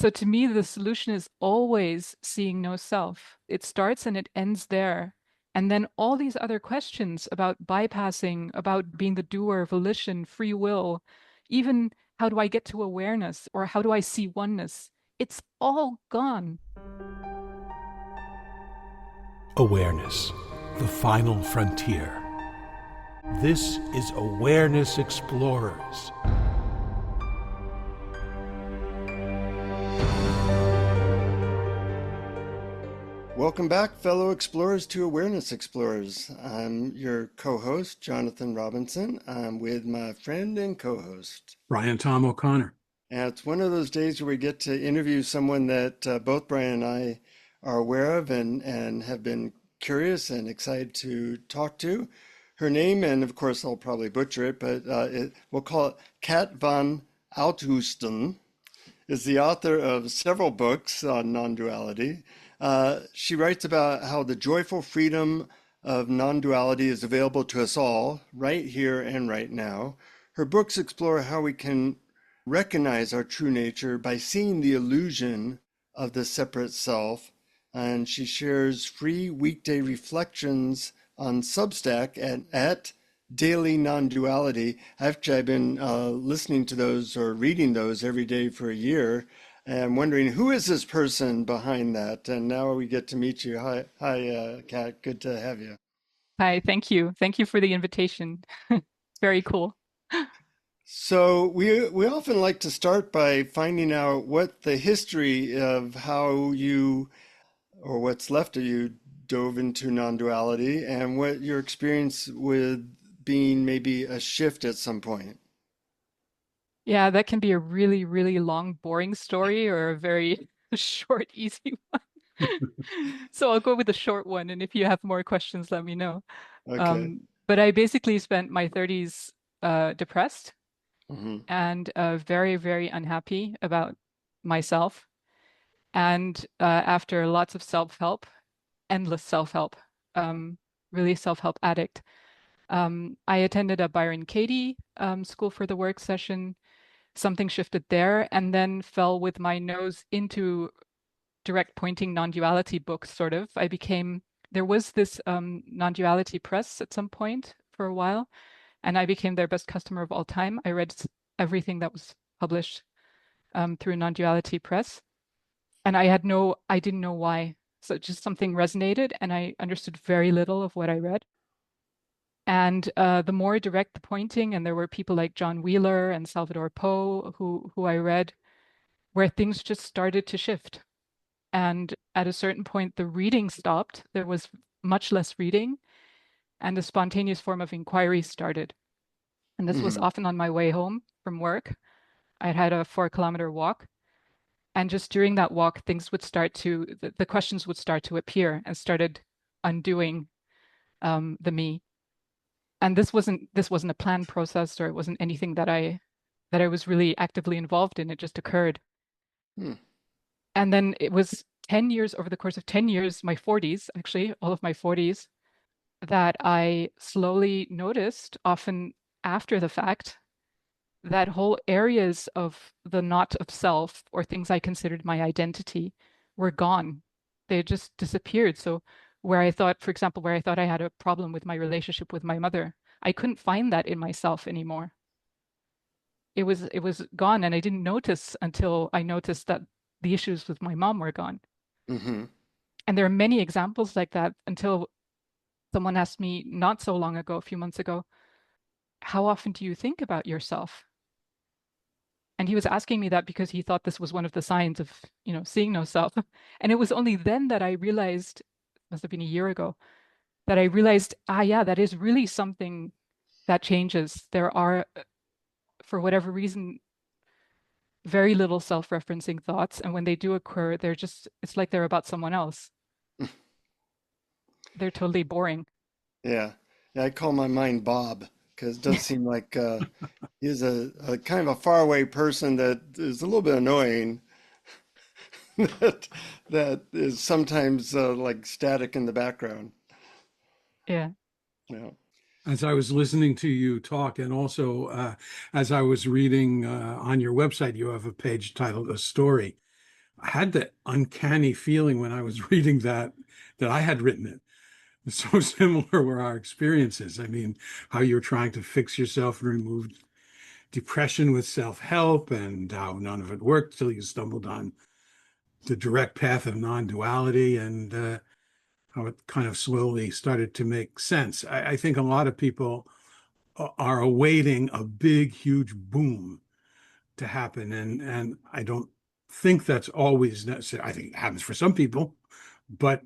So to me, the solution is always seeing no self. It starts and it ends there. And then all these other questions about bypassing, about being the doer, volition, free will, even how do I get to awareness or how do I see oneness? It's all gone. Awareness, the final frontier. This is Awareness Explorers. Welcome back, fellow explorers, to Awareness Explorers. I'm your co-host, Jonathan Robinson. I'm with my friend and co-host, Brian Tom O'Connor. and it's one of those days where we get to interview someone that both Brian and I are aware of and have been curious and excited to talk to. Her name, and of course I'll probably butcher it, but we'll call it Kat van Oudheusden, is the author of several books on non-duality. She writes about how the joyful freedom of non-duality is available to us all, right here and right now. Her books explore how we can recognize our true nature by seeing the illusion of the separate self. And she shares free weekday reflections on Substack at Daily Non-Duality. Actually, I've been listening to those or reading those every day for a year. And I'm wondering, who is this person behind that? And now we get to meet you. Hi, Kat. Good to have you. Hi, thank you. Thank you for the invitation. Very cool. So we often like to start by finding out what the history of how you, or what's left of you, dove into non-duality and what your experience with being maybe a shift at some point. Yeah, that can be a really, really long, boring story or a very short, easy one. So I'll go with the short one, and if you have more questions, let me know. Okay. But I basically spent my 30s depressed Hmm. and very, very unhappy about myself. And after lots of self-help, endless self-help, um, really self-help addict, I attended a Byron Katie School for the Work session. Something shifted there, and then fell with my nose into direct pointing non-duality books, sort of. There was this non-duality press at some point for a while, and I became their best customer of all time. I read everything that was published through non-duality press, and I didn't know why. So just something resonated, and I understood very little of what I read. And the more direct the pointing, and there were people like John Wheeler and Salvador Poe who I read, where things just started to shift. And at a certain point, the reading stopped. There was much less reading, and a spontaneous form of inquiry started. And this was Hmm. often on my way home from work. I had a 4 kilometer walk. And just during that walk, the questions would start to appear and started undoing the me. And this wasn't a planned process, or it wasn't anything that I was really actively involved in. It just occurred. Hmm. And then it was 10 years, over the course of 10 years, my 40s, actually, all of my 40s, that I slowly noticed, often after the fact, that whole areas of the not of self or things I considered my identity were gone. They just disappeared. So where I thought, for example, where I thought I had a problem with my relationship with my mother, I couldn't find that in myself anymore. It was gone, and I didn't notice until I noticed that the issues with my mom were gone. Hmm. And there are many examples like that until someone asked me not so long ago, a few months ago, how often do you think about yourself? And he was asking me that because he thought this was one of the signs of, seeing no self. And it was only then that I realized, must have been a year ago, that I realized, yeah, that is really something that changes. There are, for whatever reason, very little self-referencing thoughts. And when they do occur, it's like they're about someone else. They're totally boring. Yeah. Yeah, I call my mind Bob because it does seem like he's a kind of a faraway person that is a little bit annoying. that that is sometimes like static in the background. Yeah. Yeah. As I was listening to you talk, and also as I was reading on your website, you have a page titled "A Story." I had that uncanny feeling when I was reading that I had written it. So similar were our experiences. I mean, how you're trying to fix yourself and remove depression with self-help, and how none of it worked till you stumbled on the direct path of non-duality, and how it kind of slowly started to make sense. I think a lot of people are awaiting a big, huge boom to happen, and I don't think that's always necessary. I think it happens for some people, but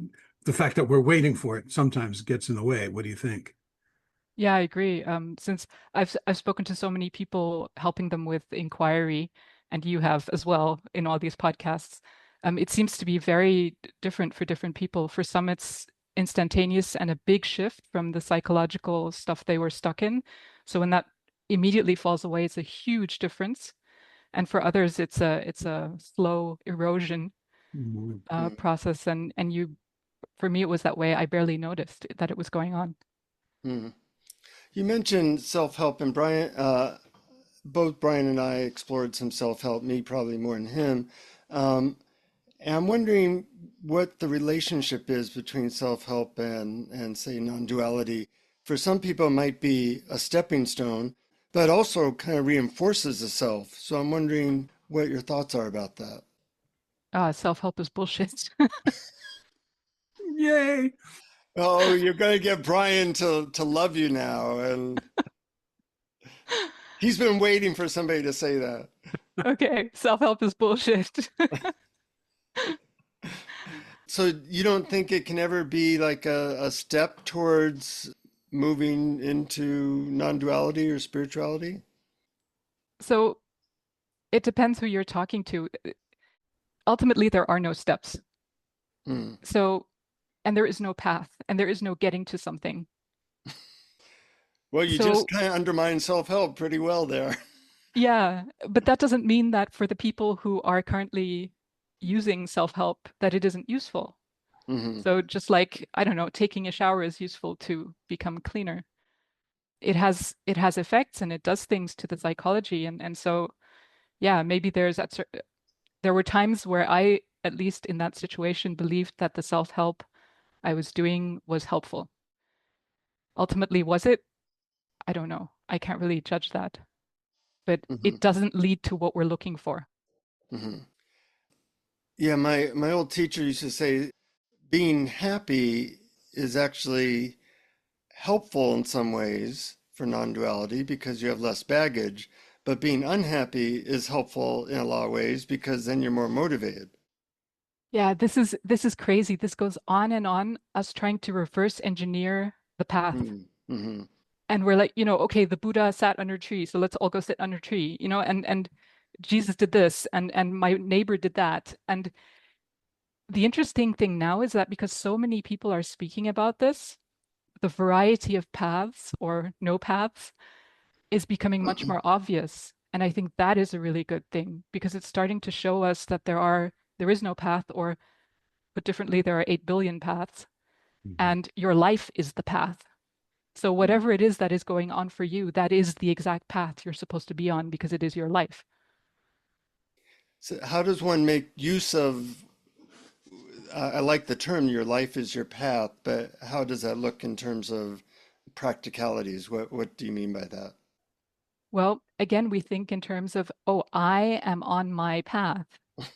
the fact that we're waiting for it sometimes gets in the way. What do you think? Yeah, I agree. Since I've spoken to so many people helping them with inquiry, and you have as well in all these podcasts, it seems to be very different for different people. For some, it's instantaneous and a big shift from the psychological stuff they were stuck in. So when that immediately falls away, it's a huge difference. And for others, it's a slow erosion Mhm. process. And you, for me, it was that way. I barely noticed that it was going on. Mm-hmm. You mentioned self-help, and both Brian and I explored some self-help, me probably more than him. Um, and I'm wondering what the relationship is between self-help and say non-duality. For some people, it might be a stepping stone, but also kind of reinforces the self. So I'm wondering what your thoughts are about that. Self-help is bullshit. Yay! Oh, you're going to get Brian to love you now, and he's been waiting for somebody to say that. Okay, self-help is bullshit. So you don't think it can ever be like a step towards moving into non-duality or spirituality? So it depends who you're talking to. Ultimately, there are no steps. Hmm. So, and there is no path, and there is no getting to something. Well, you just So, kind of undermine self-help pretty well there. yeah, but that doesn't mean that for the people who are currently using self-help, that it isn't useful. Hmm. So just like, I don't know, taking a shower is useful to become cleaner. It has effects and it does things to the psychology. And so yeah, maybe there were times where I, at least in that situation, believed that the self-help I was doing was helpful. Ultimately, was it? I don't know. I can't really judge that, but Hmm. it doesn't lead to what we're looking for. Hmm. Yeah, my old teacher used to say being happy is actually helpful in some ways for non-duality because you have less baggage, but being unhappy is helpful in a lot of ways because then you're more motivated. Yeah, this is crazy. This goes on and on, us trying to reverse engineer the path. Mm-hmm. And we're like, okay, the Buddha sat under a tree, so let's all go sit under a tree, and Jesus did this and my neighbor did that. And the interesting thing now is that because so many people are speaking about this, the variety of paths or no paths is becoming much more obvious. And I think that is a really good thing because it's starting to show us that there is no path, or put differently, there are 8 billion paths, Mhm. and your life is the path. So whatever it is that is going on for you, that is the exact path you're supposed to be on because it is your life. So how does one make use of, I like the term, your life is your path, but how does that look in terms of practicalities? What do you mean by that? Well, again, we think in terms of, oh, I am on my path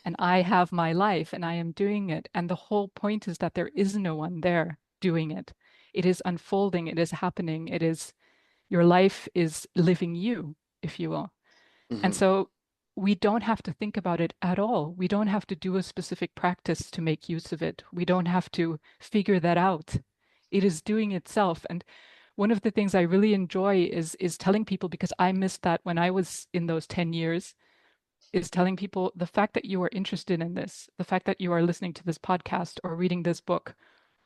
and I have my life and I am doing it. And the whole point is that there is no one there doing it. It is unfolding, it is happening, your life is living you, if you will. And Hmm. so we don't have to think about it at all. We don't have to do a specific practice to make use of it. We don't have to figure that out. It is doing itself. And one of the things I really enjoy is telling people, because I missed that when I was in those 10 years, is telling people the fact that you are interested in this, the fact that you are listening to this podcast or reading this book,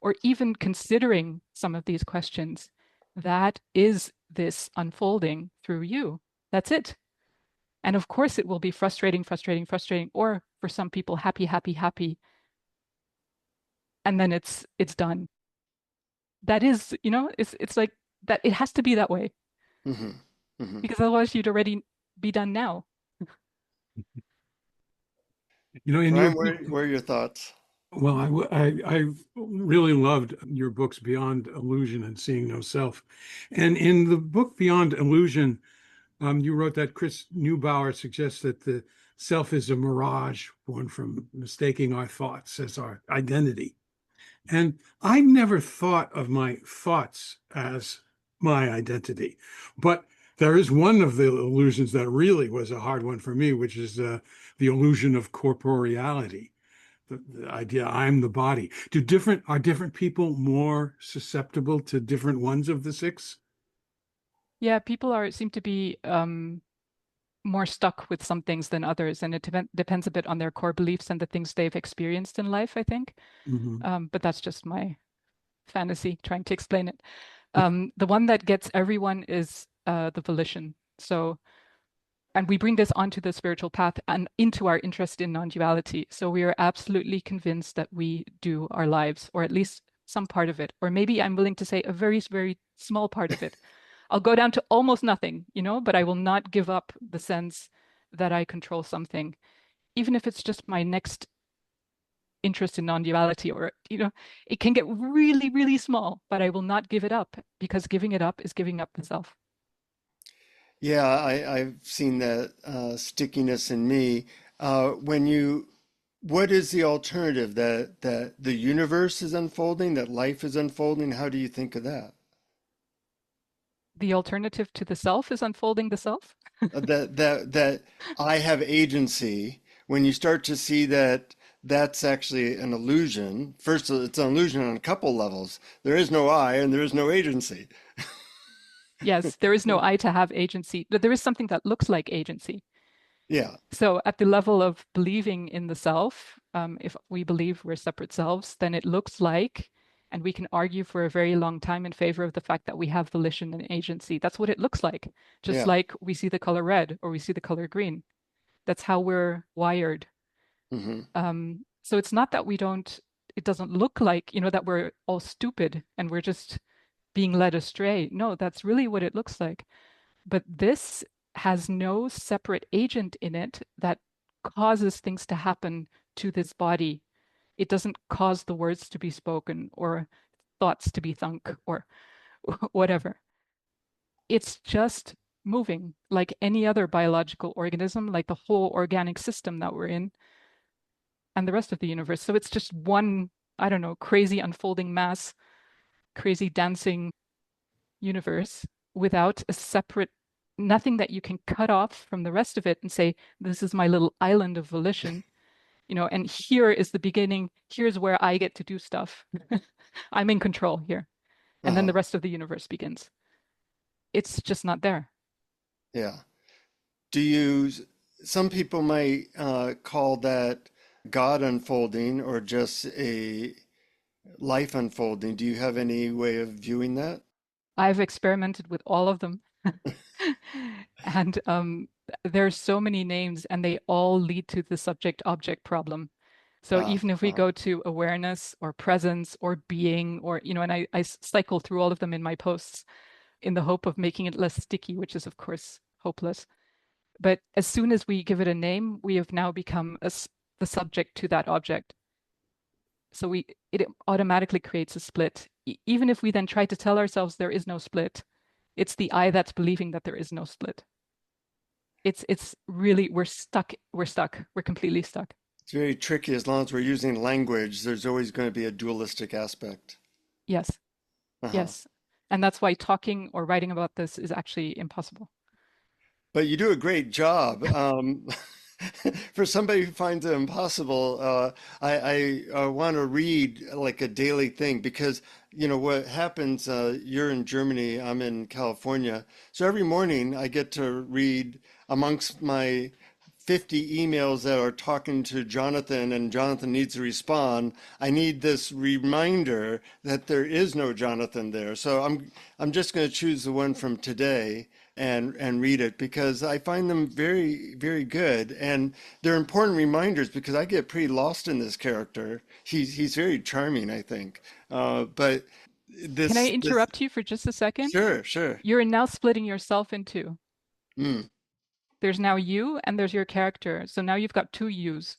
or even considering some of these questions, that is this unfolding through you. That's it. And of course, it will be frustrating, frustrating, frustrating, or for some people, happy, happy, happy, and then it's done. That is, it's like that. It has to be that way Hmm. Hmm. because otherwise you'd already be done now. In your Brian, book, where are your thoughts? well, I really loved your books Beyond Illusion and Seeing No Self. And in the book Beyond Illusion, you wrote that Chris Neubauer suggests that the self is a mirage born from mistaking our thoughts as our identity. And I never thought of my thoughts as my identity. But there is one of the illusions that really was a hard one for me, which is the illusion of corporeality, the idea I'm the body. Are different people more susceptible to different ones of the six? Yeah, people are seem to be more stuck with some things than others, and it depends a bit on their core beliefs and the things they've experienced in life, I think. Mhm. But that's just my fantasy trying to explain it. The one that gets everyone is the volition. So, and we bring this onto the spiritual path and into our interest in non-duality. So we are absolutely convinced that we do our lives, or at least some part of it, or maybe I'm willing to say a very, very small part of it. I'll go down to almost nothing, but I will not give up the sense that I control something, even if it's just my next interest in non-duality, or it can get really, really small, but I will not give it up, because giving it up is giving up the self. Yeah, I've seen that stickiness in me. What is the alternative? That the universe is unfolding, that life is unfolding? How do you think of that? The alternative to the self is unfolding the self. That I have agency. When you start to see that that's actually an illusion. First, it's an illusion on a couple levels. There is no I, and there is no agency. Yes, there is no I to have agency, but there is something that looks like agency. Yeah, So at the level of believing in the self, if we believe we're separate selves, then it looks like, and we can argue for a very long time in favor of the fact that we have volition and agency. That's what it looks like, just yeah. like we see the color red or we see the color green. That's how we're wired. Hmm. So it's not that it doesn't look like, that we're all stupid and we're just being led astray. No, that's really what it looks like. But this has no separate agent in it that causes things to happen to this body. It doesn't cause the words to be spoken or thoughts to be thunk or whatever. It's just moving like any other biological organism, like the whole organic system that we're in and the rest of the universe. So it's just one, I don't know, crazy unfolding mass, crazy dancing universe without a separate, nothing that you can cut off from the rest of it and say, this is my little island of volition, and here is the beginning. Here's where I get to do stuff. I'm in control here. And then Uh-huh. the rest of the universe begins. It's just not there. Yeah. Do you, some people might call that God unfolding or just a life unfolding. Do you have any way of viewing that? I've experimented with all of them. And there's so many names, and they all lead to the subject object problem. So Ah, even if we uh-huh. go to awareness or presence or being, or, and I cycle through all of them in my posts in the hope of making it less sticky, which is, of course, hopeless. But as soon as we give it a name, we have now become the subject to that object. So it automatically creates a split. Even if we then try to tell ourselves there is no split, it's the I that's believing that there is no split. It's really, we're completely stuck. It's very tricky as long as we're using language, there's always going to be a dualistic aspect. Yes, Uh-huh. yes. And that's why talking or writing about this is actually impossible. But you do a great job. For somebody who finds it impossible, I want to read like a daily thing because what happens. You're in Germany, I'm in California, so every morning I get to read amongst my 50 emails that are talking to Jonathan, and Jonathan needs to respond. I need this reminder that there is no Jonathan there. So I'm just going to choose the one from today and read it because I find them very, very good. And they're important reminders because I get pretty lost in this character. He's very charming, I think. But Can I this interrupt you for just a second? sure, sure. You're now splitting yourself in two. Mm, There's now you and there's your character. So now you've got two yous.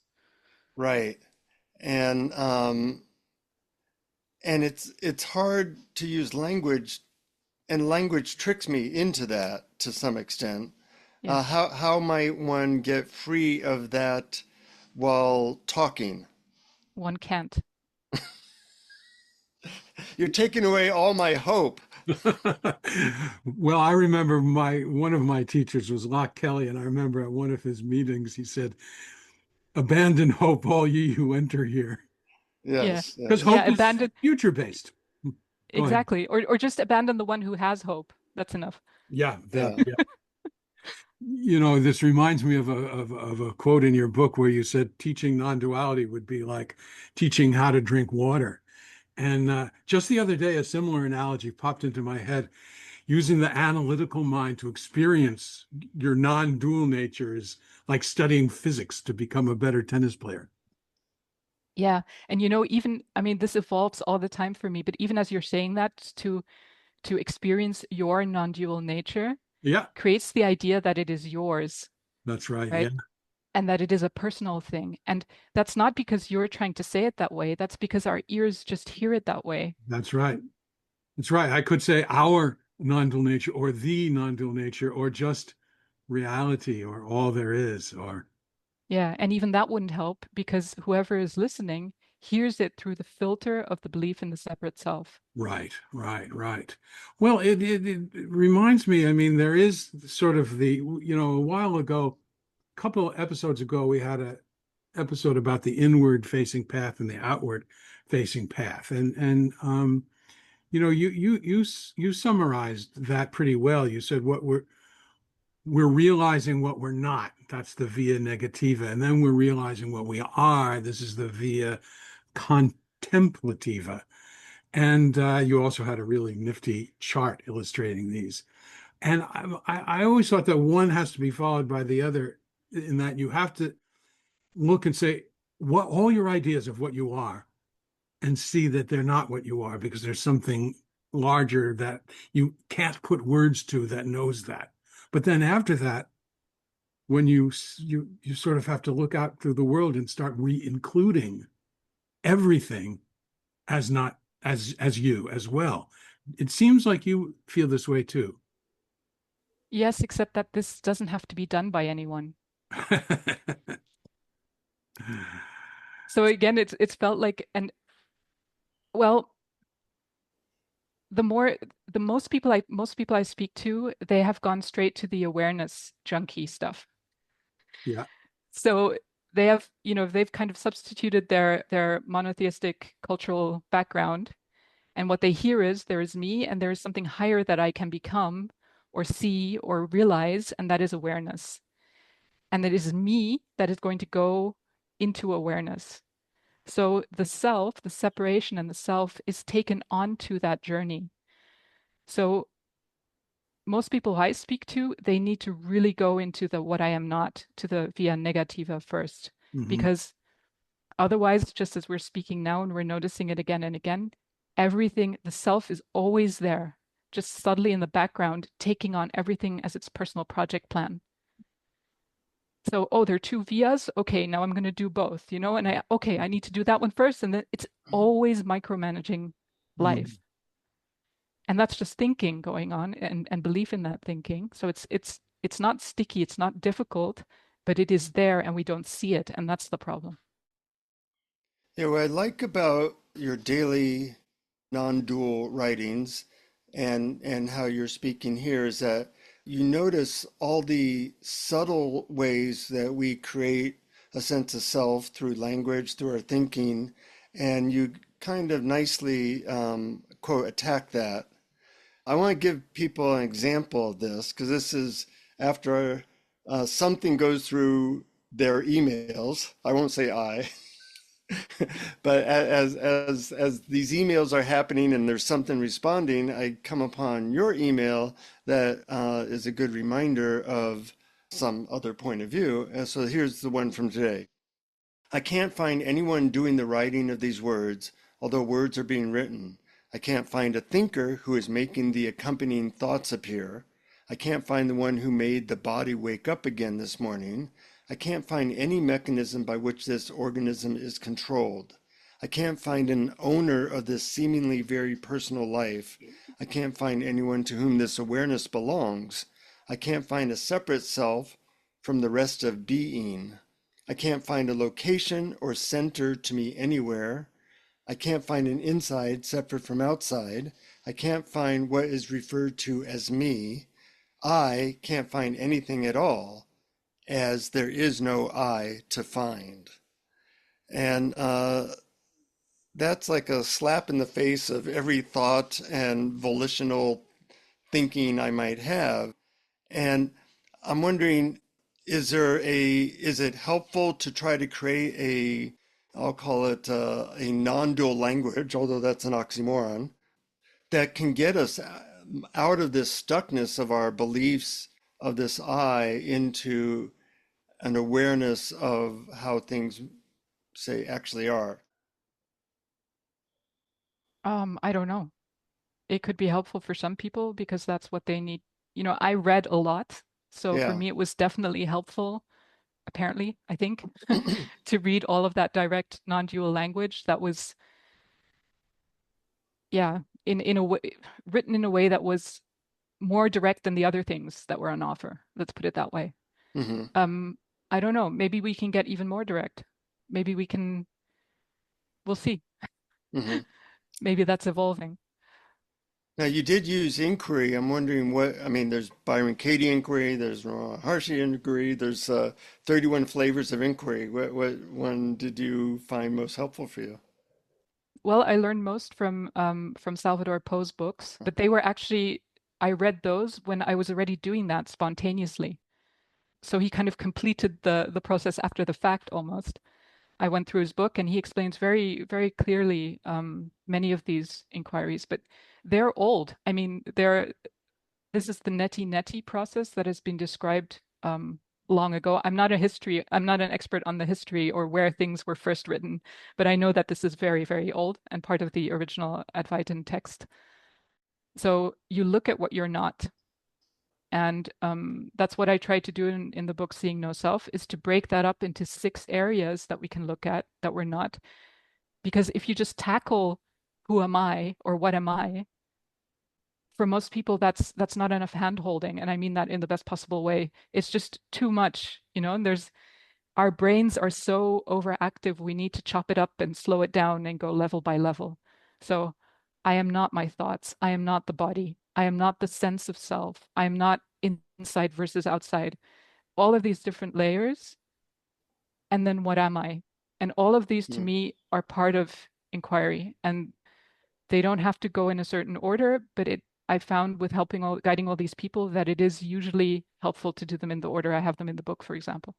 right. And it's hard to use language, and language tricks me into that to some extent. Yes. How might one get free of that while talking? One can't. You're taking away all my hope. Well, I remember my one of my teachers was Locke Kelly, and I remember at one of his meetings he said, "Abandon hope, all ye who enter here," Yeah. Yes, because yes. Yeah, hope is abandon future based. Go ahead. exactly. Or just abandon the one who has hope. That's enough. Yeah, that. Yeah. Yeah. This reminds me of a quote in your book where you said teaching non-duality would be like teaching how to drink water. And just the other day, a similar analogy popped into my head. Using the analytical mind to experience your non-dual nature is like studying physics to become a better tennis player. Yeah. And even I mean this evolves all the time for me, but even as you're saying that to experience your non-dual nature Yeah, creates the idea that it is yours, that's right. Yeah, right? And that it is a personal thing. And that's not because you're trying to say it that way. That's because our ears just hear it that way. that's right. That's right. I could say our non-dual nature or the non-dual nature or just reality or all there is or Yeah. And even that wouldn't help because whoever is listening hears it through the filter of the belief in the separate self. right, right, right. Well, it reminds me, I mean, there is sort of a while ago, a couple of episodes ago, we had a episode about the inward facing path and the outward facing path. You summarized that pretty well. You said what we're realizing what we're not. That's the via negativa. And then we're realizing what we are. This is the via contemplativa. And you also had a really nifty chart illustrating these. And I always thought that one has to be followed by the other, in that you have to look and say, what all your ideas of what you are, and see that they're not what you are because there's something larger that you can't put words to that knows that. But then after that, when you sort of have to look out through the world and start re-including everything as not as you as well. It seems like you feel this way too. Yes, except that this doesn't have to be done by anyone. So again, it's felt like, and well, the more the most people I speak to, they have gone straight to the awareness junkie stuff. Yeah. So they've kind of substituted their monotheistic cultural background, and what they hear is there is me and there is something higher that I can become or see or realize, and that is awareness. And it is me that is going to go into awareness. So the self, the separation and the self is taken onto that journey. So most people I speak to, they need to really go into the what I am not, to the via negativa first, Hmm. because otherwise, just as we're speaking now and we're noticing it again and again, everything, the self is always there, just subtly in the background, taking on everything as its personal project plan. So, oh, there are two vias. Okay, now I'm going to do both, and I need to do that one first. And then it's always micromanaging life. And that's just thinking going on and belief in that thinking. So it's not sticky, it's not difficult, but it is there and we don't see it. And that's the problem. Yeah, what I like about your daily non-dual writings and how you're speaking here is that you notice all the subtle ways that we create a sense of self through language, through our thinking, and you kind of nicely quote attack that. I want to give people an example of this because this is after something goes through their emails. I won't say I. But as these emails are happening and there's something responding, I come upon your email that is a good reminder of some other point of view. And so here's the one from today. I can't find anyone doing the writing of these words, although words are being written. I can't find a thinker who is making the accompanying thoughts appear. I can't find the one who made the body wake up again this morning. I can't find any mechanism by which this organism is controlled. I can't find an owner of this seemingly very personal life. I can't find anyone to whom this awareness belongs. I can't find a separate self from the rest of being. I can't find a location or center to me anywhere. I can't find an inside separate from outside. I can't find what is referred to as me. I can't find anything at all, as there is no I to find. And that's like a slap in the face of every thought and volitional thinking I might have. And I'm wondering, is it helpful to try to create I'll call it a non-dual language, although that's an oxymoron, that can get us out of this stuckness of our beliefs of this I into an awareness of how things say actually are. I don't know. It could be helpful for some people because that's what they need. I read a lot, so for Yeah. me it was definitely helpful, apparently, I think, to read all of that direct non-dual language that was, yeah, in a way written in a way that was more direct than the other things that were on offer. Let's put it that way. hmm Um, I don't know. Maybe we can get even more direct. Maybe we can, we'll see. hmm Maybe that's evolving. Now, you did use inquiry. I'm wondering I mean, there's Byron Katie inquiry, there's Harshi inquiry, there's 31 flavors of inquiry. What one did you find most helpful for you? Well, I learned most from Salvador Poe's books, but they were actually I read those when I was already doing that spontaneously. So he kind of completed the process after the fact almost. I went through his book and he explains very, very clearly many of these inquiries, but they're old. I mean, this is the neti neti process that has been described long ago. I'm not an expert on the history or where things were first written, but I know that this is very, very old and part of the original Advaitin text. So you look at what you're not. And that's what I try to do in the book Seeing No Self, is to break that up into 6 areas that we can look at that we're not. Because if you just tackle who am I or what am I, for most people that's not enough hand holding. And I mean that in the best possible way. It's just too much, and there's our brains are so overactive, we need to chop it up and slow it down and go level by level. So I am not my thoughts. I am not the body. I am not the sense of self. I am not inside versus outside. All of these different layers. And then what am I? And all of these to Mm, me are part of inquiry. And they don't have to go in a certain order, but I found with guiding all these people that it is usually helpful to do them in the order I have them in the book, for example.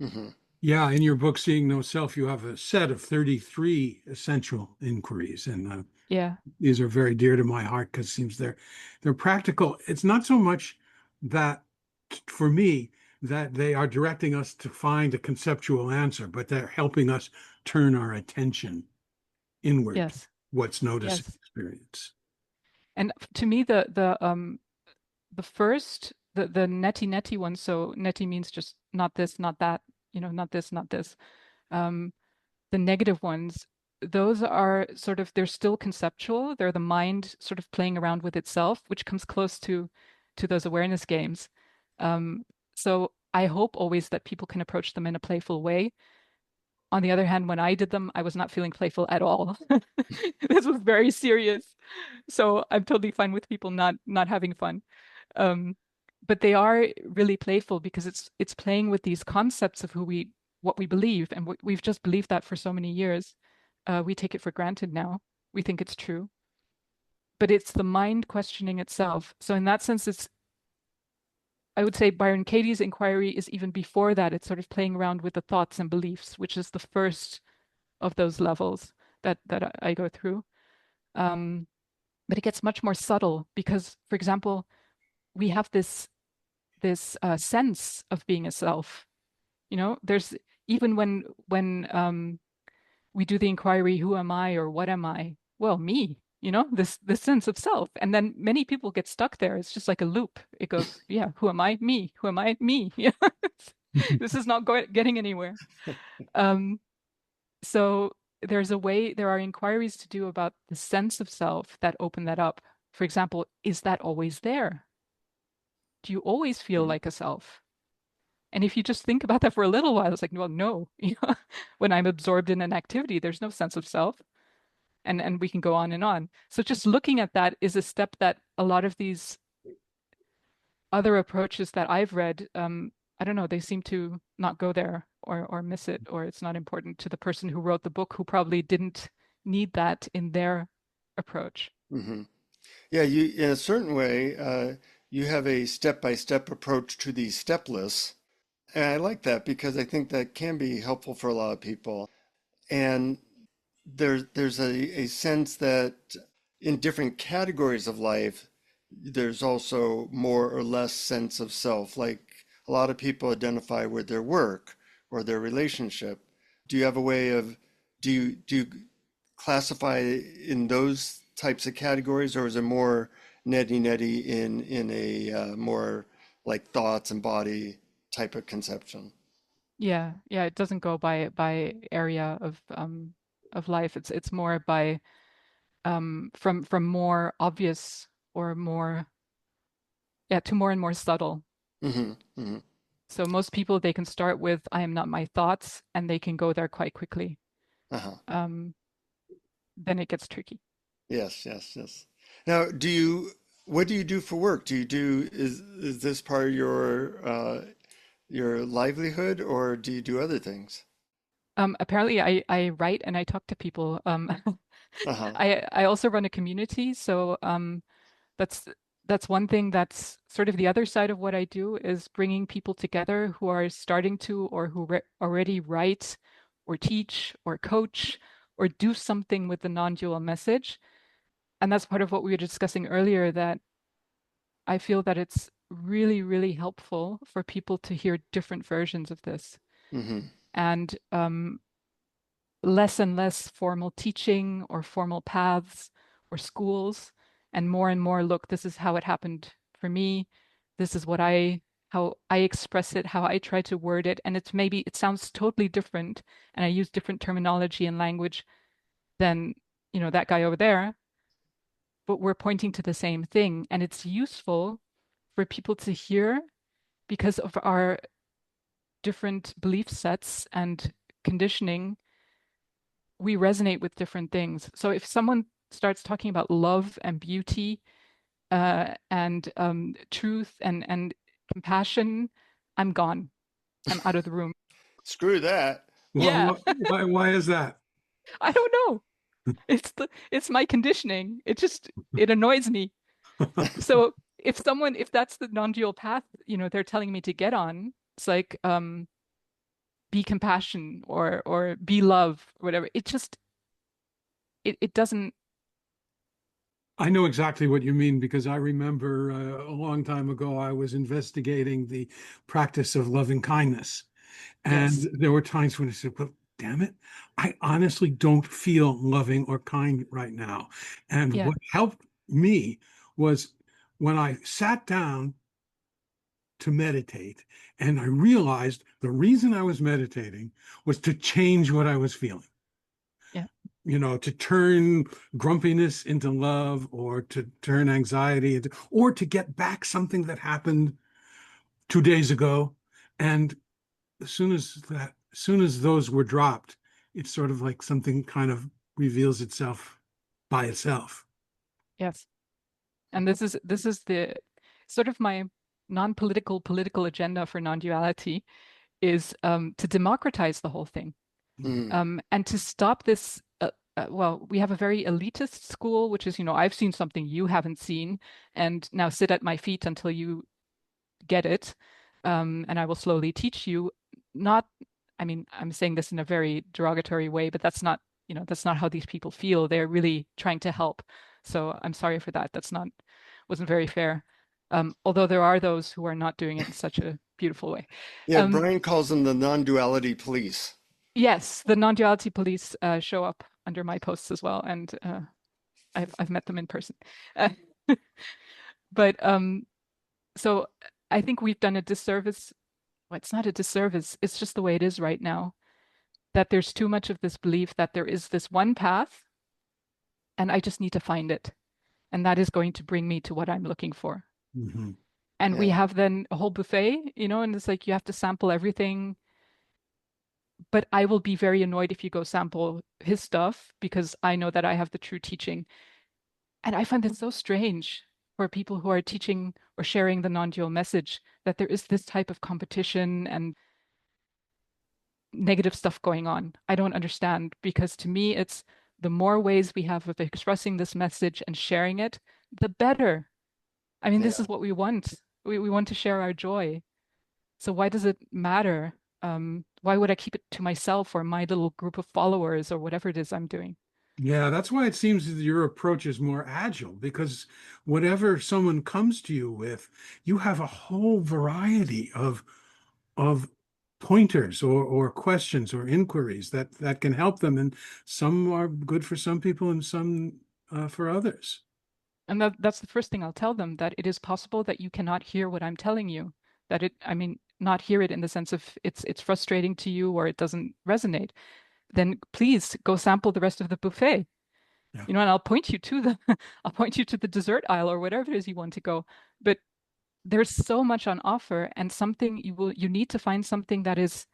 Mm-hmm. Yeah, in your book, Seeing No Self, you have a set of 33 essential inquiries, and Yeah. these are very dear to my heart because it seems they're practical. It's not so much that for me that they are directing us to find a conceptual answer, but they're helping us turn our attention inward, Yes. what's noticing Yes. experience. And to me, the first the neti neti one. So neti means just not this, not that. Not this, not this. Um, the negative ones, those are sort of they're still conceptual. They're the mind sort of playing around with itself, which comes close to those awareness games. Um, so I hope always that people can approach them in a playful way. On the other hand, when I did them, I was not feeling playful at all. This was very serious. So I'm totally fine with people not having fun. Um, but they are really playful because it's playing with these concepts of what we believe, and we've just believed that for so many years. We take it for granted now. We think it's true, but it's the mind questioning itself. So in that sense, I would say Byron Katie's inquiry is even before that. It's sort of playing around with the thoughts and beliefs, which is the first of those levels that I go through. Um, but it gets much more subtle because, for example, we have this sense of being a self. There's even when we do the inquiry, who am I or what am I? Well, me. This sense of self, and then many people get stuck there. It's just like a loop. It goes, yeah, who am I? Me. Who am I? Me. Yeah. This is not getting anywhere. Um, so there are inquiries to do about the sense of self that open that up. For example, is that always there? Do you always feel like a self? And if you just think about that for a little while, it's like, well, no, when I'm absorbed in an activity, there's no sense of self. And we can go on and on. So just looking at that is a step that a lot of these other approaches that I've read, I don't know, they seem to not go there or miss it, or it's not important to the person who wrote the book who probably didn't need that in their approach. Hmm. Yeah, you in a certain way, you have a step-by-step approach to the step lists. And I like that because I think that can be helpful for a lot of people. And there's a sense that in different categories of life, there's also more or less sense of self. Like a lot of people identify with their work or their relationship. Do you have a way of, do you classify in those types of categories, or is it more neti in a more like thoughts and body type of conception? Yeah, yeah, it doesn't go by area of life. It's more by from more obvious or more, yeah, to more and more subtle. Hmm. Hmm. So most people, they can start with I am not my thoughts, and they can go there quite quickly. Uh-huh. Um, then it gets tricky. Yes, yes, yes. Now, what do you do for work? Is this part of your livelihood, or do you do other things? Apparently, I write and I talk to people. Uh-huh. I also run a community, so that's that's one thing that's sort of the other side of what I do is bringing people together who are starting to or who re already write or teach or coach or do something with the non-dual message. And that's part of what we were discussing earlier, that I feel that it's really, really helpful for people to hear different versions of this. Hmm. And less and less formal teaching or formal paths or schools, and more, look, this is how it happened for me. This is how I express it, how I try to word it. And it sounds totally different. And I use different terminology and language than, that guy over there, but we're pointing to the same thing. And it's useful for people to hear because of our different belief sets and conditioning. We resonate with different things. So if someone starts talking about love and beauty and truth and compassion, I'm gone. I'm out of the room. Screw that. Yeah, Why is that? I don't know. It's my conditioning. It annoys me. So if that's the non-dual path, they're telling me to get on, it's like be compassion or be love, whatever. It doesn't. I know exactly what you mean because I remember a long time ago I was investigating the practice of loving kindness. And Yes. there were times when I said, well, damn it, I honestly don't feel loving or kind right now. And Yeah. what helped me was when I sat down to meditate and I realized the reason I was meditating was to change what I was feeling, Yeah. to turn grumpiness into love or to turn anxiety into, or to get back something that happened 2 days ago. And as soon as those were dropped, it's sort of like something kind of reveals itself by itself. Yes. And this is the sort of my non-political political agenda for non-duality is to democratize the whole thing, Mm. and to stop this. Well, we have a very elitist school, which is, I've seen something you haven't seen, and now sit at my feet until you get it, and I will slowly teach you. Not, I mean, I'm saying this in a very derogatory way, but that's not how these people feel. They're really trying to help. So I'm sorry for that. Wasn't very fair. Although there are those who are not doing it in such a beautiful way. Yeah, Um, Brian calls them the non-duality police. yes, the non-duality police show up under my posts as well, and I've met them in person. Uh, but so I think we've done a disservice well, it's not a disservice. It's just the way it is right now, that there's too much of this belief that there is this one path and I just need to find it. And that is going to bring me to what I'm looking for. Hmm. And we Yeah. have then a whole buffet, and it's like you have to sample everything. But I will be very annoyed if you go sample his stuff because I know that I have the true teaching. And I find it so strange for people who are teaching or sharing the non-dual message that there is this type of competition and negative stuff going on. I don't understand because to me, it's the more ways we have of expressing this message and sharing it, the better. I mean, this Yeah. is what we want. We want to share our joy. So why does it matter? Why would I keep it to myself or my little group of followers or whatever it is I'm doing? Yeah, that's why it seems that your approach is more agile because whatever someone comes to you with, you have a whole variety of pointers or questions or inquiries that can help them, and some are good for some people and some for others. And that's the first thing I'll tell them, that it is possible that you cannot hear what I'm telling you. I mean, not hear it in the sense of it's frustrating to you or it doesn't resonate. Then please go sample the rest of the buffet. Yeah, And I'll point you to the I'll point you to the dessert aisle or whatever it is you want to go. But there's so much on offer and something you need to find something that is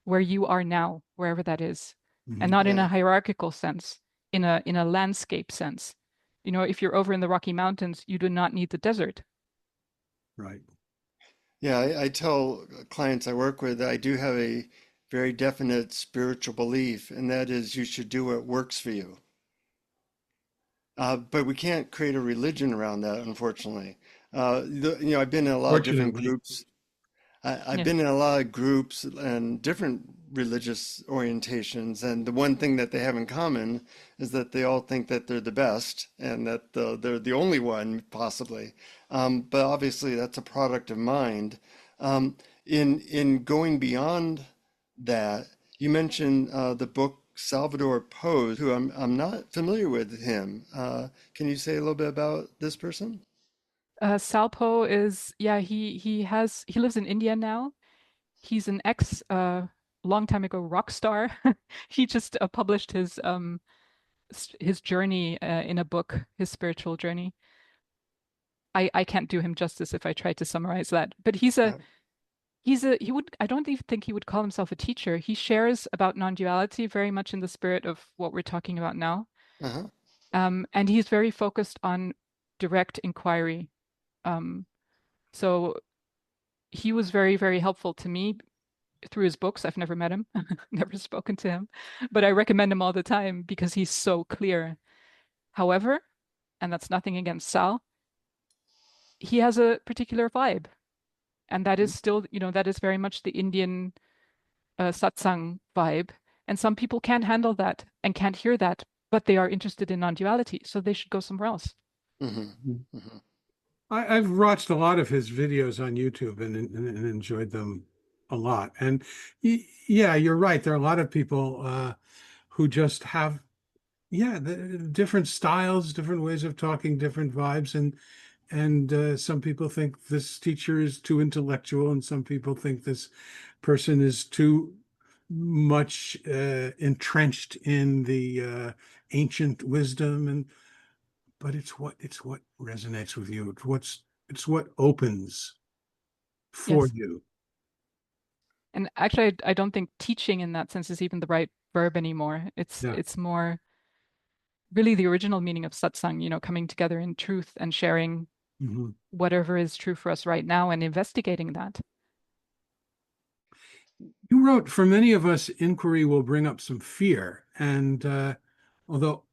where you are now, wherever that is, and hmm, not in Yeah. a hierarchical sense, in a landscape sense. If you're over in the Rocky Mountains, you do not need the desert. right. Yeah. I tell clients I work with that I do have a very definite spiritual belief, and that is you should do what works for you. But we can't create a religion around that, unfortunately. I've been in a lot of different Fortunately, groups. I've Yes, been in a lot of groups and different religious orientations, and the one thing that they have in common is that they all think that they're the best and that they're the only one, possibly. But obviously, that's a product of mind. Um, in going beyond that, you mentioned the book Salvador Poe, who I'm not familiar with him. Can you say a little bit about this person? Salpo is, yeah, he lives in India now. He's an ex long time ago rock star. He just published his journey in a book, his spiritual journey. I can't do him justice if I try to summarize that. But Yeah. he would, I don't even think he would call himself a teacher. He shares about non-duality very much in the spirit of what we're talking about now. Uh-huh. And he's very focused on direct inquiry. Um, so he was very, very helpful to me through his books. I've never met him, never spoken to him, but I recommend him all the time because he's so clear. However, and that's nothing against Sal, he has a particular vibe. And that is still, that is very much the Indian satsang vibe. And some people can't handle that and can't hear that, but they are interested in non-duality, so they should go somewhere else. Hmm. Hmm. I've watched a lot of his videos on YouTube and enjoyed them a lot. And yeah, you're right. There are a lot of people who just have, yeah, different styles, different ways of talking, different vibes, and some people think this teacher is too intellectual, and some people think this person is too much entrenched in the ancient wisdom. And but it's what resonates with you. It's what opens for Yes. you. And actually, I don't think teaching in that sense is even the right verb anymore. It's Yeah. it's more really the original meaning of satsang, coming together in truth and sharing Mhm. whatever is true for us right now and investigating that. You wrote, for many of us, inquiry will bring up some fear. And although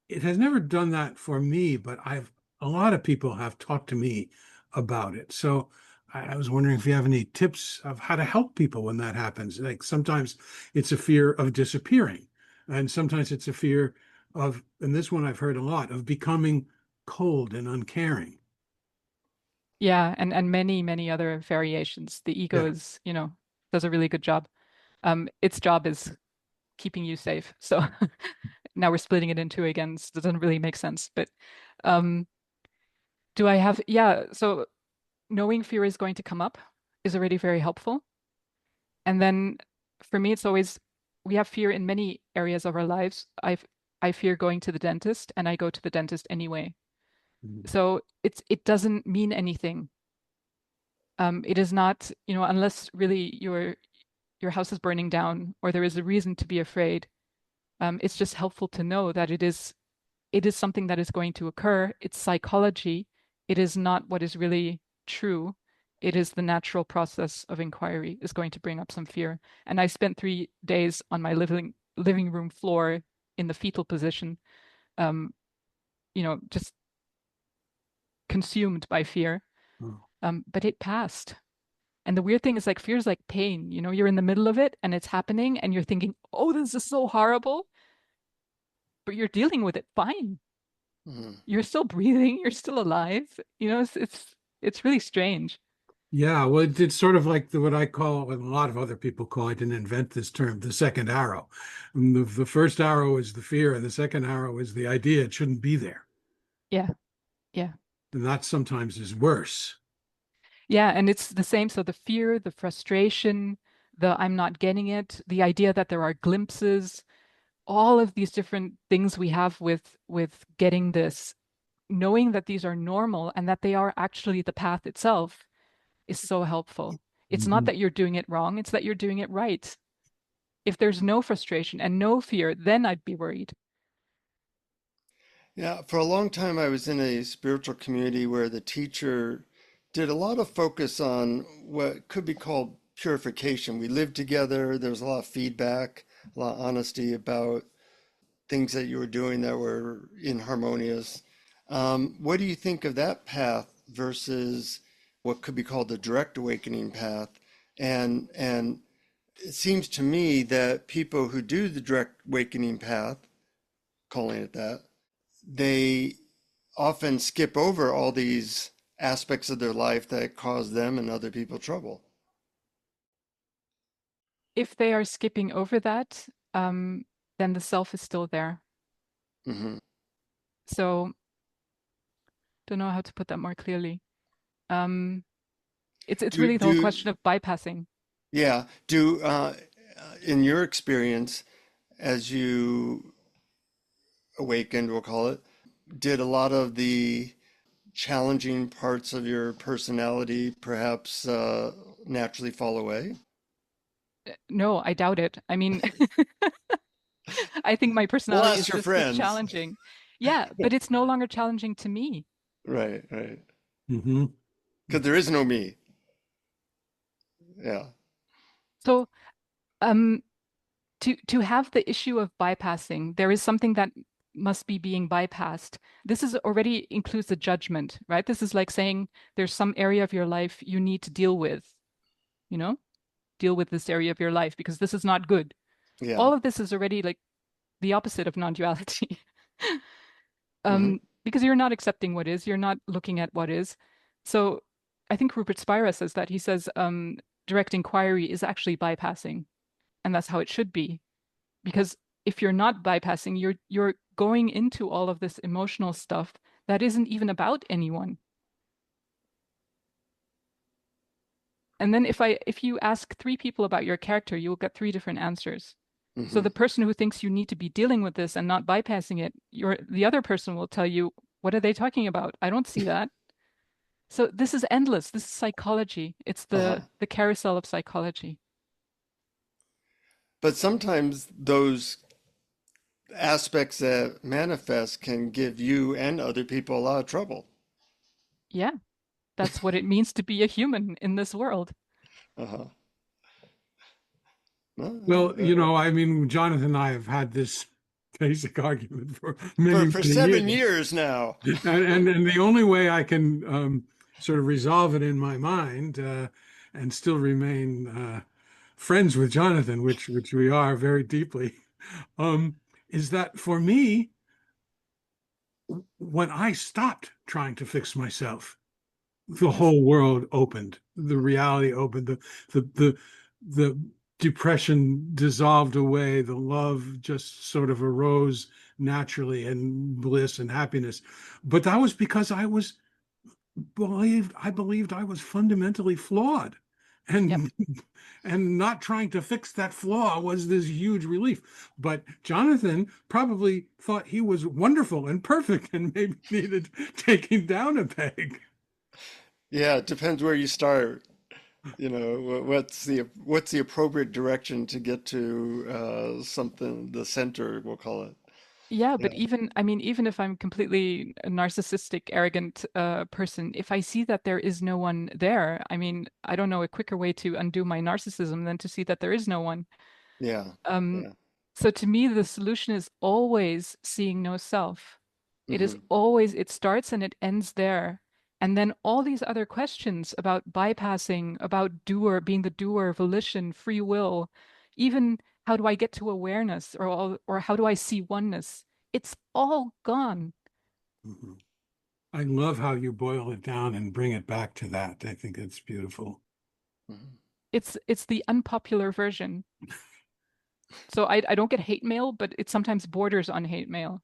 it has never done that for me, but a lot of people have talked to me about it. So I was wondering if you have any tips of how to help people when that happens. Like sometimes it's a fear of disappearing, and sometimes it's a fear of, and this one I've heard a lot, of becoming cold and uncaring. Yeah, and many, many other variations. The ego Yeah. is, does a really good job. Its job is keeping you safe. So now we're splitting it in two again. So it doesn't really make sense. But um, yeah, so knowing fear is going to come up is already very helpful. And then for me, it's always we have fear in many areas of our lives. I fear going to the dentist, and I go to the dentist anyway. Mhm. So it doesn't mean anything. It is not, unless really your house is burning down or there is a reason to be afraid. It's just helpful to know that it is something that is going to occur. It's psychology. It is not what is really true. It is the natural process of inquiry is going to bring up some fear. And I spent 3 days on my living room floor in the fetal position, um, just consumed by fear. Oh. But it passed. And the weird thing is like fear is like pain. You're in the middle of it and it's happening and you're thinking, oh, this is so horrible, but you're dealing with it fine. Mhm. You're still breathing, you're still alive. It's really strange. Yeah, well, it's sort of like what I call, what a lot of other people call, I didn't invent this term, the second arrow. And the first arrow is the fear, and the second arrow is the idea it shouldn't be there. Yeah, yeah. And that sometimes is worse. Yeah, and it's the same. So the fear, the frustration, the I'm not getting it, the idea that there are glimpses, all of these different things we have with getting this, knowing that these are normal and that they are actually the path itself is so helpful. It's not Mhm. that you're doing it wrong, it's that you're doing it right. If there's no frustration and no fear, then I'd be worried. Yeah, for a long time, I was in a spiritual community where the teacher did a lot of focus on what could be called purification. We lived together, there was a lot of feedback, a lot of honesty about things that you were doing that were inharmonious. What do you think of that path versus what could be called the direct awakening path? And it seems to me that people who do the direct awakening path, calling it that, they often skip over all these aspects of their life that cause them and other people trouble. If they are skipping over that, then the self is still there. Hmm. So don't know how to put that more clearly. Um, it's Do really the whole do question of bypassing. yeah, do in your experience as you awakened, we'll call it, did a lot of the challenging parts of your personality perhaps naturally fall away? No, I doubt it. I mean, I think my Well, personality is ask your just as friends. challenging. Yeah, but it's no longer challenging to me. Right, right. Mhm. Because there is no me. Yeah. So, um, to have the issue of bypassing, there is something that must be being bypassed. This is already includes the judgment, right? This is like saying there's some area of your life you need to deal with, you know, deal with this area of your life because this is not good. Yeah. All of this is already like the opposite of non-duality. Hmm. Because you're not accepting what is, you're not looking at what is. So I think Rupert Spira says that. He says direct inquiry is actually bypassing, and that's how it should be. Because if you're not bypassing, you're going into all of this emotional stuff that isn't even about anyone. And then if you ask three people about your character, you will get three different answers. So Hmm. the person who thinks you need to be dealing with this and not bypassing it, the other person will tell you, what are they talking about? I don't see that. So this is endless. This is psychology. It's Uh-huh. the carousel of psychology. But sometimes those aspects that manifest can give you and other people a lot of trouble. Yeah, that's what it means to be a human in this world. Uh-huh. Well, Uh, I mean, Jonathan and I have had this basic argument for many, for many 7 years now. years. And the only way I can sort of resolve it in my mind and still remain friends with Jonathan, which we are very deeply, is that for me, when I stopped trying to fix myself, the Yes. whole world opened, the reality opened, the depression dissolved away, the love just sort of arose naturally, and bliss and happiness. But that was because I believed I was fundamentally flawed. Yep. and and not trying to fix that flaw was this huge relief. But Jonathan probably thought he was wonderful and perfect and maybe needed taking down a peg. Yeah, it depends where you start. You know, what's the appropriate direction to get to something, the center, we'll call it. Yeah, but Yeah. even, I mean, even if I'm completely a narcissistic, arrogant person, if I see that there is no one there, I mean, I don't know a quicker way to undo my narcissism than to see that there is no one. Yeah. Um, Yeah. so to me, the solution is always seeing no self. It is Hmm. always, it starts and it ends there. And then all these other questions about bypassing, about doer, being the doer, volition, free will, even how do I get to awareness or how do I see oneness? It's all gone. Mhm. I love how you boil it down and bring it back to that. I think it's beautiful. Hmm. It's the unpopular version. So I don't get hate mail, but it sometimes borders on hate mail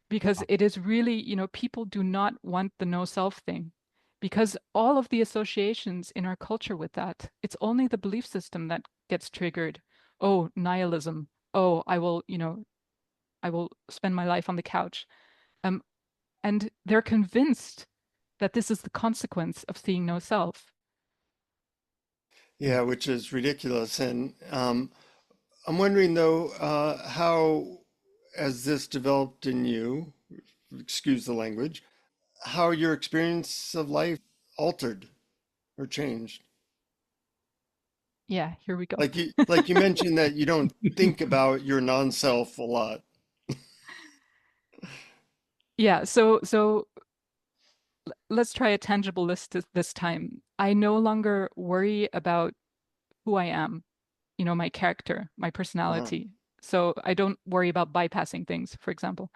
because it is really, people do not want the no self thing because all of the associations in our culture with that, it's only the belief system that gets triggered. Oh, nihilism. Oh, I will spend my life on the couch. Um, and they're convinced that this is the consequence of seeing no self. Yeah, which is ridiculous. And I'm wondering though, how, as this developed in you, excuse the language, how your experience of life altered or changed. Yeah, here we go. Like you mentioned that you don't think about your non-self a lot. Yeah, so let's try a tangible list this time. I no longer worry about who I am, my character, my Uh-huh. personality. So I don't worry about bypassing things, for example.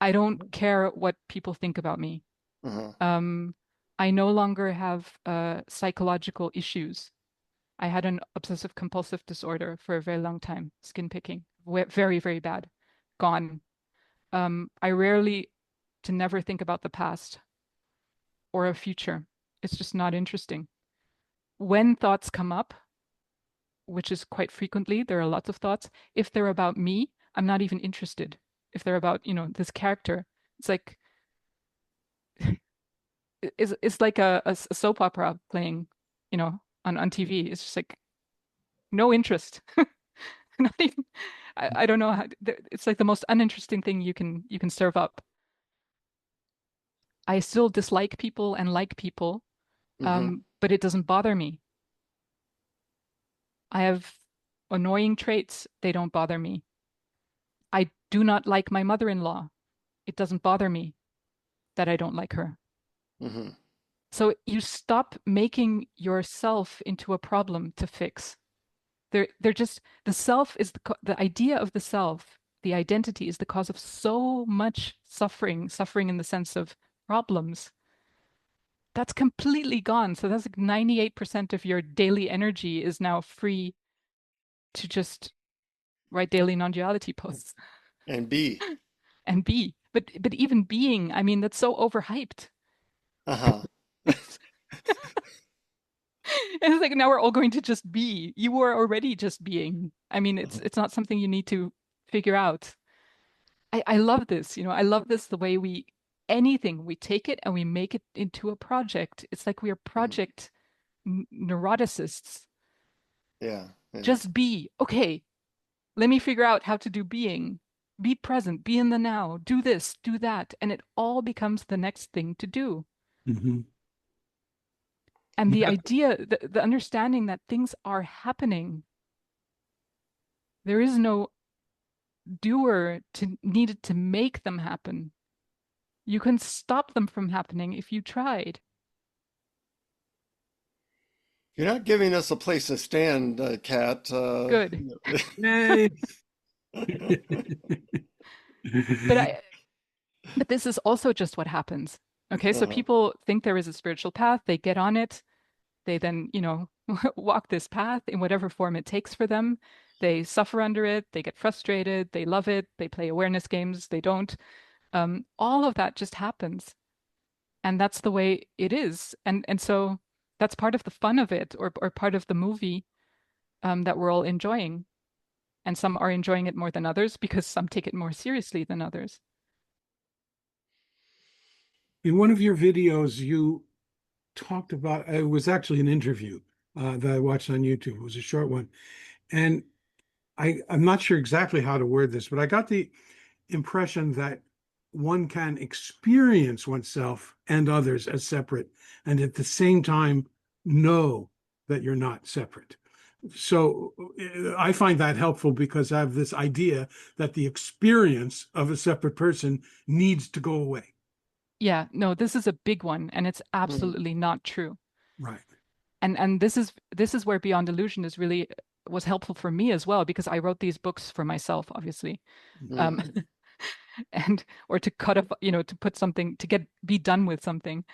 I don't care what people think about me. Uh-huh. Um, I no longer have psychological issues. I had an obsessive compulsive disorder for a very long time, skin picking, very, very bad, gone. I rarely to never think about the past or a future. It's just not interesting. When thoughts come up, which is quite frequently, there are lots of thoughts. If they're about me, I'm not even interested. If they're about, this character, it's like it's like a soap opera playing, on TV. It's just like no interest. Not even I don't know how it's like the most uninteresting thing you can serve up. I still dislike people and like people, Hmm. but it doesn't bother me. I have annoying traits. They don't bother me. I do not like my mother-in-law. It doesn't bother me that I don't like her. Hmm. So you stop making yourself into a problem to fix. They're just the self is the idea of the self, the identity is the cause of so much suffering, suffering in the sense of problems. That's completely gone. So that's like 98% of your daily energy is now free to just write daily non-duality posts And B. and be. But even being, I mean, that's so overhyped. Uh-huh. And it's like now we're all going to just be. You were already just being. I mean, it's not something you need to figure out. I love this, I love this the way anything, we take it and we make it into a project. It's like we are Mhm. project neuroticists. Yeah. Yeah. Just be. Okay, let me figure out how to do being. Be present, be in the now, do this, do that, and it all becomes the next thing to do. Mhm. And the Yeah. idea, the understanding that things are happening. There is no doer to needed to make them happen. You can stop them from happening if you tried. You're not giving us a place to stand, Kat. Good. Yay. But I but this is also just what happens. Okay, so Uh-huh. people think there is a spiritual path, they get on it, they then, walk this path in whatever form it takes for them. They suffer under it, they get frustrated, they love it, they play awareness games, they don't. All of that just happens. And that's the way it is. And so that's part of the fun of it, or part of the movie that we're all enjoying. And some are enjoying it more than others because some take it more seriously than others. In one of your videos, you talked about, it was actually an interview that I watched on YouTube. It was a short one. And I'm not sure exactly how to word this, but I got the impression that one can experience oneself and others as separate and at the same time know that you're not separate. So I find that helpful because I have this idea that the experience of a separate person needs to go away. Yeah, no, this is a big one, and it's Mm, absolutely not true. Right. And this is where Beyond Illusion is really was helpful for me as well, because I wrote these books for myself, obviously. mm, Um, and or to cut up, to put something to get be done with something.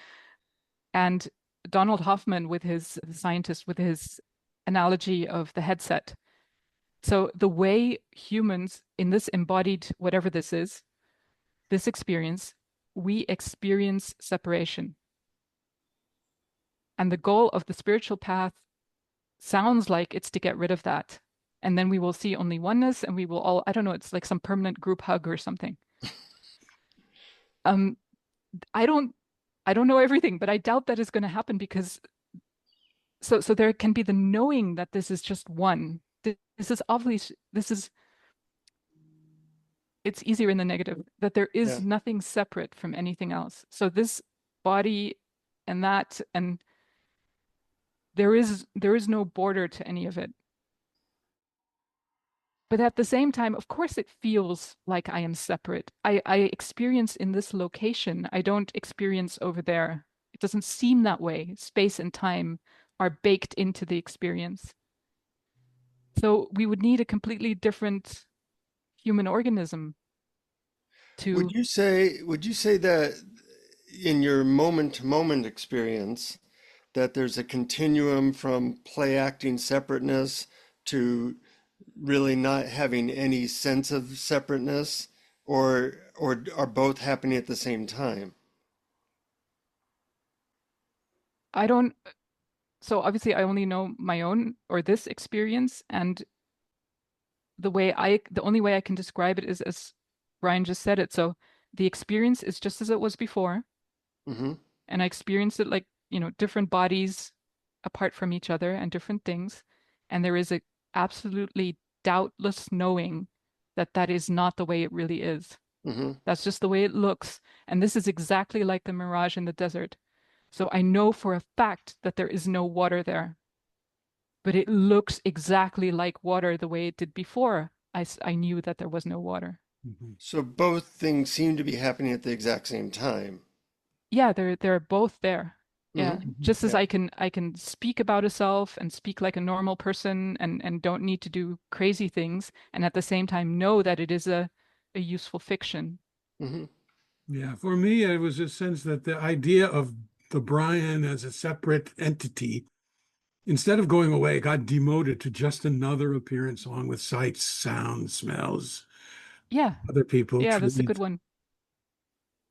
And Donald Hoffman with his the scientist with his analogy of the headset. So the way humans in this embodied whatever this is, this experience, we experience separation. And the goal of the spiritual path sounds like it's to get rid of that. And then we will see only oneness and we will all, I don't know, it's like some permanent group hug or something. Um, I don't I don't know everything, but I doubt that is going to happen because so there can be the knowing that this is just one. This is obviously this is it's easier in the negative that there is yeah. nothing separate from anything else. So this body and that and there is no border to any of it. But at the same time, of course, it feels like I am separate. I experience in this location. I don't experience over there. It doesn't seem that way. Space and time are baked into the experience. So we would need a completely different human organism to, Would you say that in your moment to moment experience that there's a continuum from play acting separateness to really not having any sense of separateness, or are both happening at the same time? I don't, so obviously I only know my own or this experience, and the only way I can describe it is as Brian just said it. So the experience is just as it was before, Mm-hmm. and I experienced it like, different bodies apart from each other and different things. And there is a absolutely doubtless knowing that that is not the way it really is. Mm-hmm. That's just the way it looks. And this is exactly like the mirage in the desert. So I know for a fact that there is no water there, but it looks exactly like water the way it did before. I knew that there was no water. Mhm. So both things seem to be happening at the exact same time. Yeah, they're both there. Yeah, Mm-hmm. just as Yeah. I can speak about a self and speak like a normal person and don't need to do crazy things, and at the same time know that it is a useful fiction. Mm-hmm. Yeah, for me, it was a sense that the idea of the Brian as a separate entity, instead of going away, got demoted to just another appearance along with sights, sounds, smells, Yeah, other people, yeah, that's a good trees. one.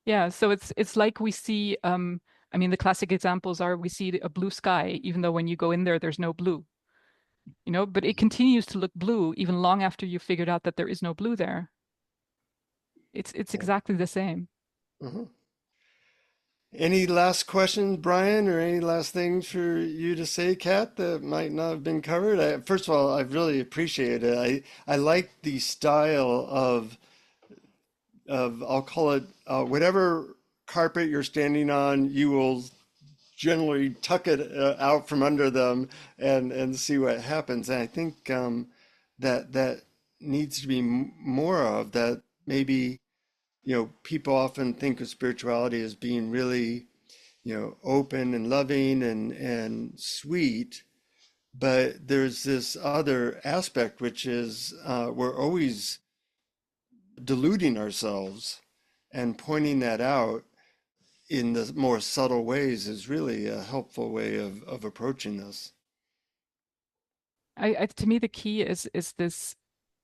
Yeah, so it's like we see I mean the classic examples are we see a blue sky even though when you go in there there's no blue, but it continues to look blue even long after you figured out that there is no blue there. It's Yeah. exactly the same. Mm-hmm. Any last questions, Brian, or any last things for you to say, Kat, that might not have been covered? First of all, I really appreciate it. I like the style of I'll call it whatever carpet you're standing on, you will generally tuck it out from under them and see what happens. And I think that needs to be more of that. Maybe people often think of spirituality as being really open and loving and sweet, but there's this other aspect which is we're always deluding ourselves, and pointing that out in the more subtle ways is really a helpful way of approaching this. To me the key is this,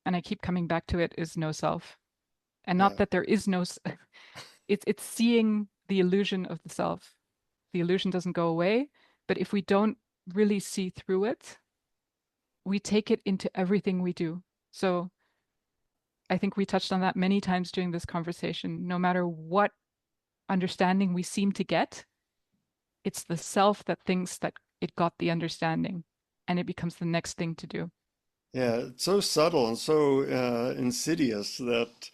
and I keep coming back to it, is no self. And not Yeah. that there is no it's seeing the illusion of the self. The illusion doesn't go away, But if we don't really see through it, we take it into everything we do. So I think we touched on that many times during this conversation. No matter what understanding we seem to get, it's the self that thinks that it got the understanding, and it becomes the next thing to do. Yeah, it's so subtle and so insidious that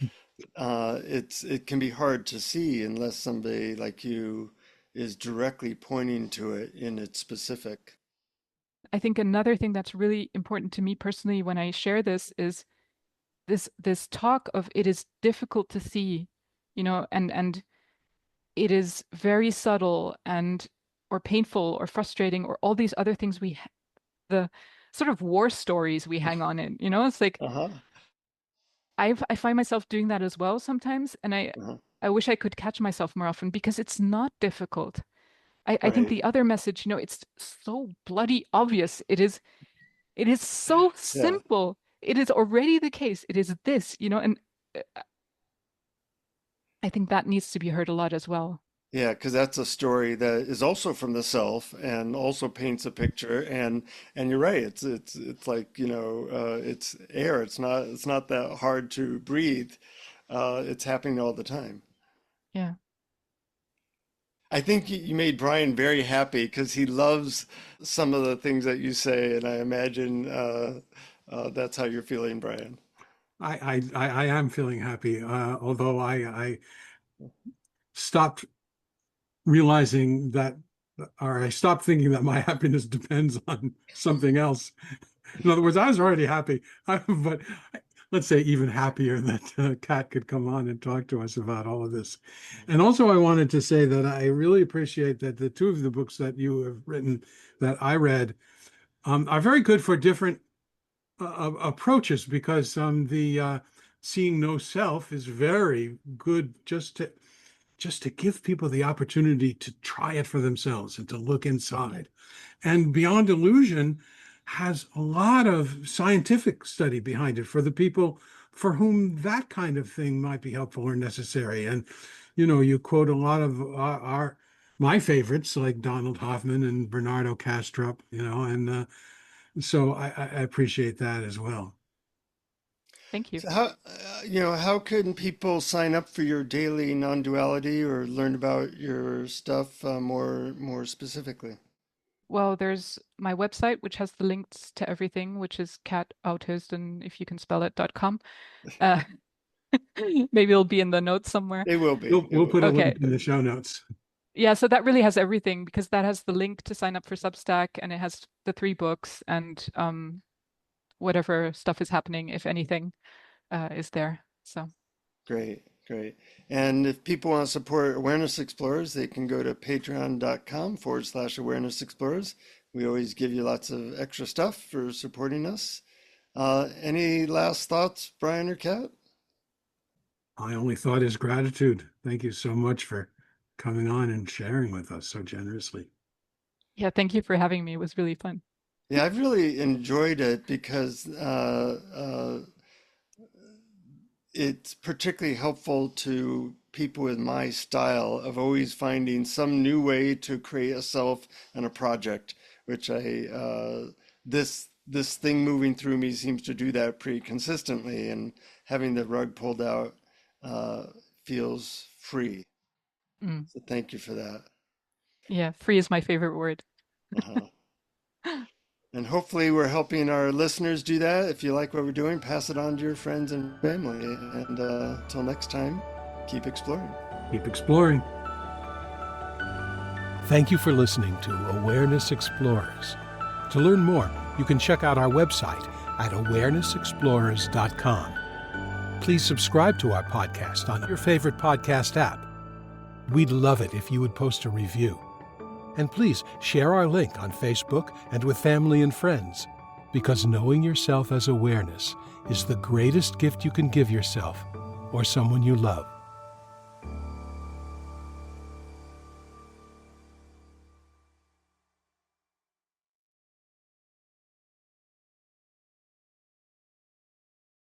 it can be hard to see unless somebody like you is directly pointing to it in its specific. I think another thing that's really important to me personally when I share this is this talk of it is difficult to see, and it is very subtle and or painful or frustrating or all these other things the sort of war stories we hang on in, it's like Uh-huh. I find myself doing that as well sometimes, and Uh-huh. I wish I could catch myself more often because it's not difficult. I think Right. the other message, it's so bloody obvious. It is so Yeah. simple. It is already the case. It is this, and I think that needs to be heard a lot as well. Yeah, because that's a story that is also from the self and also paints a picture. And you're right. It's like, it's air. It's not that hard to breathe. It's happening all the time. Yeah. I think you made Brian very happy because he loves some of the things that you say, and I imagine that's how you're feeling, Brian. I am feeling happy, although I stopped realizing that, or I stopped thinking that my happiness depends on something else. In other words, I was already happy, but let's say even happier that Kat could come on and talk to us about all of this. And also, I wanted to say that I really appreciate that the two of the books that you have written that I read are very good for different approaches, because the seeing no self is very good just to give people the opportunity to try it for themselves and to look inside. And Beyond Illusion has a lot of scientific study behind it for the people for whom that kind of thing might be helpful or necessary. And you quote a lot of my favorites like Donald Hoffman and Bernardo Kastrup, and so I appreciate that as well. Thank you. So how can people sign up for your daily non-duality or learn about your stuff more specifically? Well, there's my website, which has the links to everything, which is Kat Oudheusden, if you can spell it, .com. Uh, maybe it'll be in the notes somewhere. It will be. It We'll will put a be. Okay. link in the show notes. Yeah, so that really has everything because that has the link to sign up for Substack and it has the 3 books and whatever stuff is happening, if anything, is there. So Great, great. And if people want to support Awareness Explorers, they can go to patreon.com/Awareness Explorers. We always give you lots of extra stuff for supporting us. Any last thoughts, Brian or Kat? My only thought is gratitude. Thank you so much for coming on and sharing with us so generously. yeah, thank you for having me. It was really fun. Yeah, I've really enjoyed it because it's particularly helpful to people with my style of always finding some new way to create a self and a project, which this thing moving through me seems to do that pretty consistently, and having the rug pulled out feels free. Mm. So thank you for that. Yeah, free is my favorite word. Uh-huh. And hopefully we're helping our listeners do that. If you like what we're doing, pass it on to your friends and family. And until next time, keep exploring. Keep exploring. Thank you for listening to Awareness Explorers. To learn more, you can check out our website at awarenessexplorers.com. Please subscribe to our podcast on your favorite podcast app. We'd love it if you would post a review. And please share our link on Facebook and with family and friends, because knowing yourself as awareness is the greatest gift you can give yourself or someone you love.